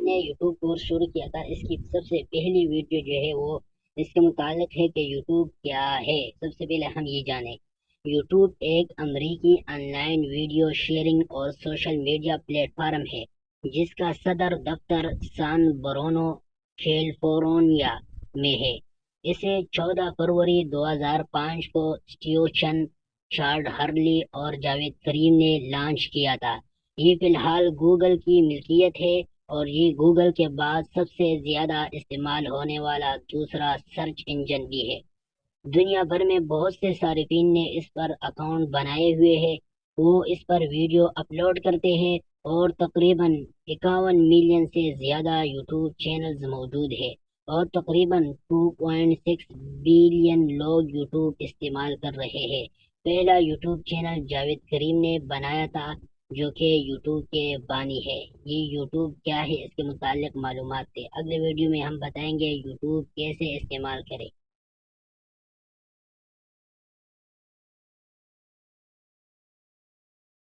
نے YouTube course شروع کیا تھا، اس کی سب سے پہلی ویڈیو جو ہے وہ اس کے متعلق ہے کہ یوٹیوب کیا ہے۔ سب سے پہلے ہم یہ جانیں، یوٹیوب ایک امریکی آن لائن ویڈیو شیئرنگ اور سوشل میڈیا پلیٹ فارم ہے جس کا صدر دفتر سان برونو کیلیفورنیا میں ہے۔ اسے 14 فروری 2005 کو اسٹیوشن شارڈ ہرلی اور جاوید کریم نے لانچ کیا تھا۔ یہ فی الحال گوگل کی ملکیت ہے اور یہ گوگل کے بعد سب سے زیادہ استعمال ہونے والا دوسرا سرچ انجن بھی ہے۔ دنیا بھر میں بہت سے صارفین نے اس پر اکاؤنٹ بنائے ہوئے ہیں، وہ اس پر ویڈیو اپلوڈ کرتے ہیں اور تقریباً 51 ملین سے زیادہ یوٹیوب چینلز موجود ہیں اور تقریباً 2.6 بلین لوگ یوٹیوب استعمال کر رہے ہیں۔ پہلا یوٹیوب چینل جاوید کریم نے بنایا تھا جو کہ یوٹیوب کے بانی ہے۔ یہ یوٹیوب کیا ہے اس کے متعلق معلومات تھے۔ اگلے ویڈیو میں ہم بتائیں گے یوٹیوب کیسے استعمال کریں۔